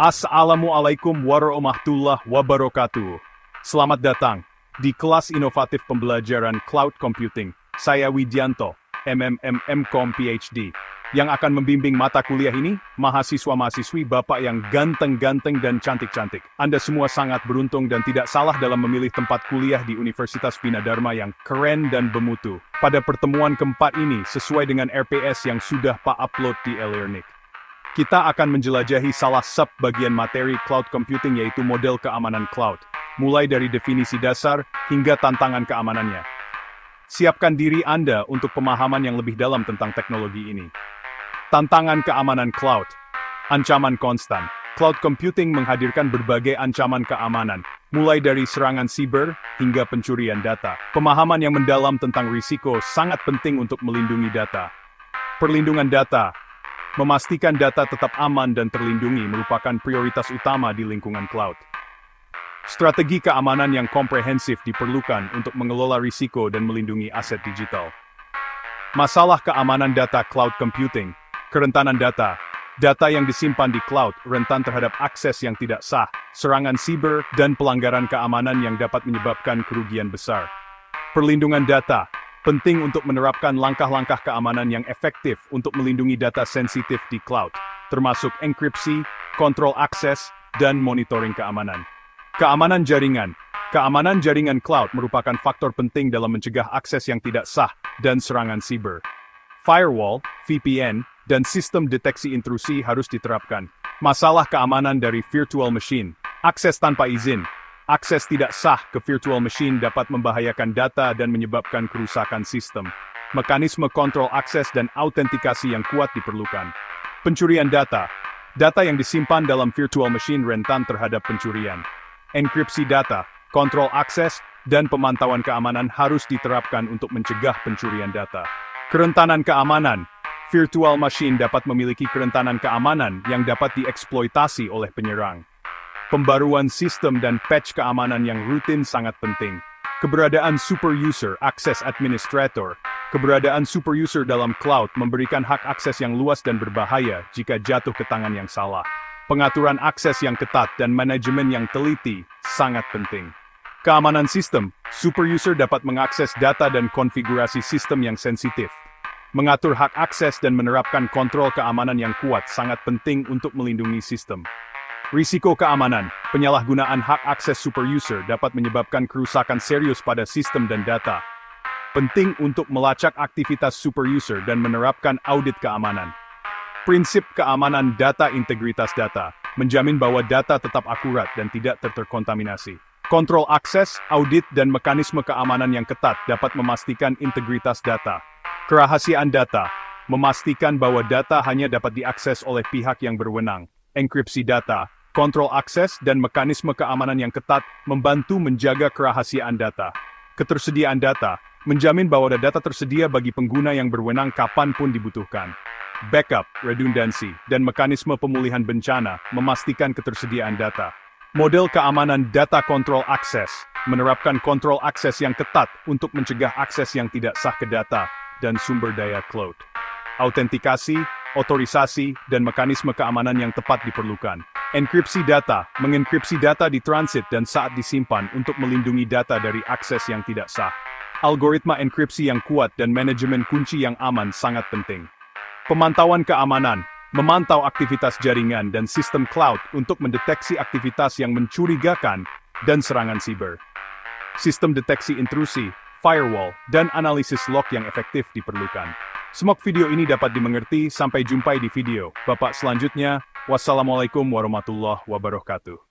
Assalamualaikum warahmatullahi wabarakatuh. Selamat datang di kelas inovatif pembelajaran Cloud Computing. Saya Widianto, MMM.Com PhD, yang akan membimbing mata kuliah ini, mahasiswa-mahasiswi Bapak yang ganteng-ganteng dan cantik-cantik. Anda semua sangat beruntung dan tidak salah dalam memilih tempat kuliah di Universitas Bina Dharma yang keren dan bermutu. Pada pertemuan keempat ini, sesuai dengan RPS yang sudah Pak upload di e-learning, kita akan menjelajahi salah sub-bagian materi cloud computing yaitu model keamanan cloud, mulai dari definisi dasar hingga tantangan keamanannya. Siapkan diri Anda untuk pemahaman yang lebih dalam tentang teknologi ini. Tantangan keamanan cloud. Ancaman konstan. Cloud computing menghadirkan berbagai ancaman keamanan, mulai dari serangan siber hingga pencurian data. Pemahaman yang mendalam tentang risiko sangat penting untuk melindungi data. Perlindungan data. Memastikan data tetap aman dan terlindungi merupakan prioritas utama di lingkungan cloud. Strategi keamanan yang komprehensif diperlukan untuk mengelola risiko dan melindungi aset digital. Masalah keamanan data cloud computing, kerentanan data. Data yang disimpan di cloud rentan terhadap akses yang tidak sah, serangan siber, dan pelanggaran keamanan yang dapat menyebabkan kerugian besar. Perlindungan data. Penting untuk menerapkan langkah-langkah keamanan yang efektif untuk melindungi data sensitif di cloud, termasuk enkripsi, kontrol akses, dan monitoring keamanan. Keamanan jaringan. Keamanan jaringan cloud merupakan faktor penting dalam mencegah akses yang tidak sah dan serangan siber. Firewall, VPN, dan sistem deteksi intrusi harus diterapkan. Masalah keamanan dari virtual machine. Akses tanpa izin. Akses tidak sah ke virtual machine dapat membahayakan data dan menyebabkan kerusakan sistem. Mekanisme kontrol akses dan autentikasi yang kuat diperlukan. Pencurian data. Data yang disimpan dalam virtual machine rentan terhadap pencurian. Enkripsi data, kontrol akses, dan pemantauan keamanan harus diterapkan untuk mencegah pencurian data. Kerentanan keamanan. Virtual machine dapat memiliki kerentanan keamanan yang dapat dieksploitasi oleh penyerang. Pembaruan sistem dan patch keamanan yang rutin sangat penting. Keberadaan super user access administrator. Keberadaan super user dalam cloud memberikan hak akses yang luas dan berbahaya jika jatuh ke tangan yang salah. Pengaturan akses yang ketat dan manajemen yang teliti sangat penting. Keamanan sistem. Super user dapat mengakses data dan konfigurasi sistem yang sensitif. Mengatur hak akses dan menerapkan kontrol keamanan yang kuat sangat penting untuk melindungi sistem. Risiko keamanan, penyalahgunaan hak akses super user dapat menyebabkan kerusakan serius pada sistem dan data. Penting untuk melacak aktivitas super user dan menerapkan audit keamanan. Prinsip keamanan data integritas data, menjamin bahwa data tetap akurat dan tidak terkontaminasi. Kontrol akses, audit, dan mekanisme keamanan yang ketat dapat memastikan integritas data. Kerahasiaan data, memastikan bahwa data hanya dapat diakses oleh pihak yang berwenang. Enkripsi data, kontrol akses dan mekanisme keamanan yang ketat membantu menjaga kerahasiaan data. Ketersediaan data, menjamin bahwa data tersedia bagi pengguna yang berwenang kapanpun dibutuhkan. Backup, redundancy, dan mekanisme pemulihan bencana memastikan ketersediaan data. Model keamanan data kontrol akses, menerapkan kontrol akses yang ketat untuk mencegah akses yang tidak sah ke data dan sumber daya cloud. Autentikasi, otorisasi, dan mekanisme keamanan yang tepat diperlukan. Enkripsi data, mengenkripsi data di transit dan saat disimpan untuk melindungi data dari akses yang tidak sah. Algoritma enkripsi yang kuat dan manajemen kunci yang aman sangat penting. Pemantauan keamanan, memantau aktivitas jaringan dan sistem cloud untuk mendeteksi aktivitas yang mencurigakan dan serangan siber. Sistem deteksi intrusi, firewall, dan analisis log yang efektif diperlukan. Semoga video ini dapat dimengerti. Sampai jumpa di video Bapak selanjutnya. Wassalamualaikum warahmatullahi wabarakatuh.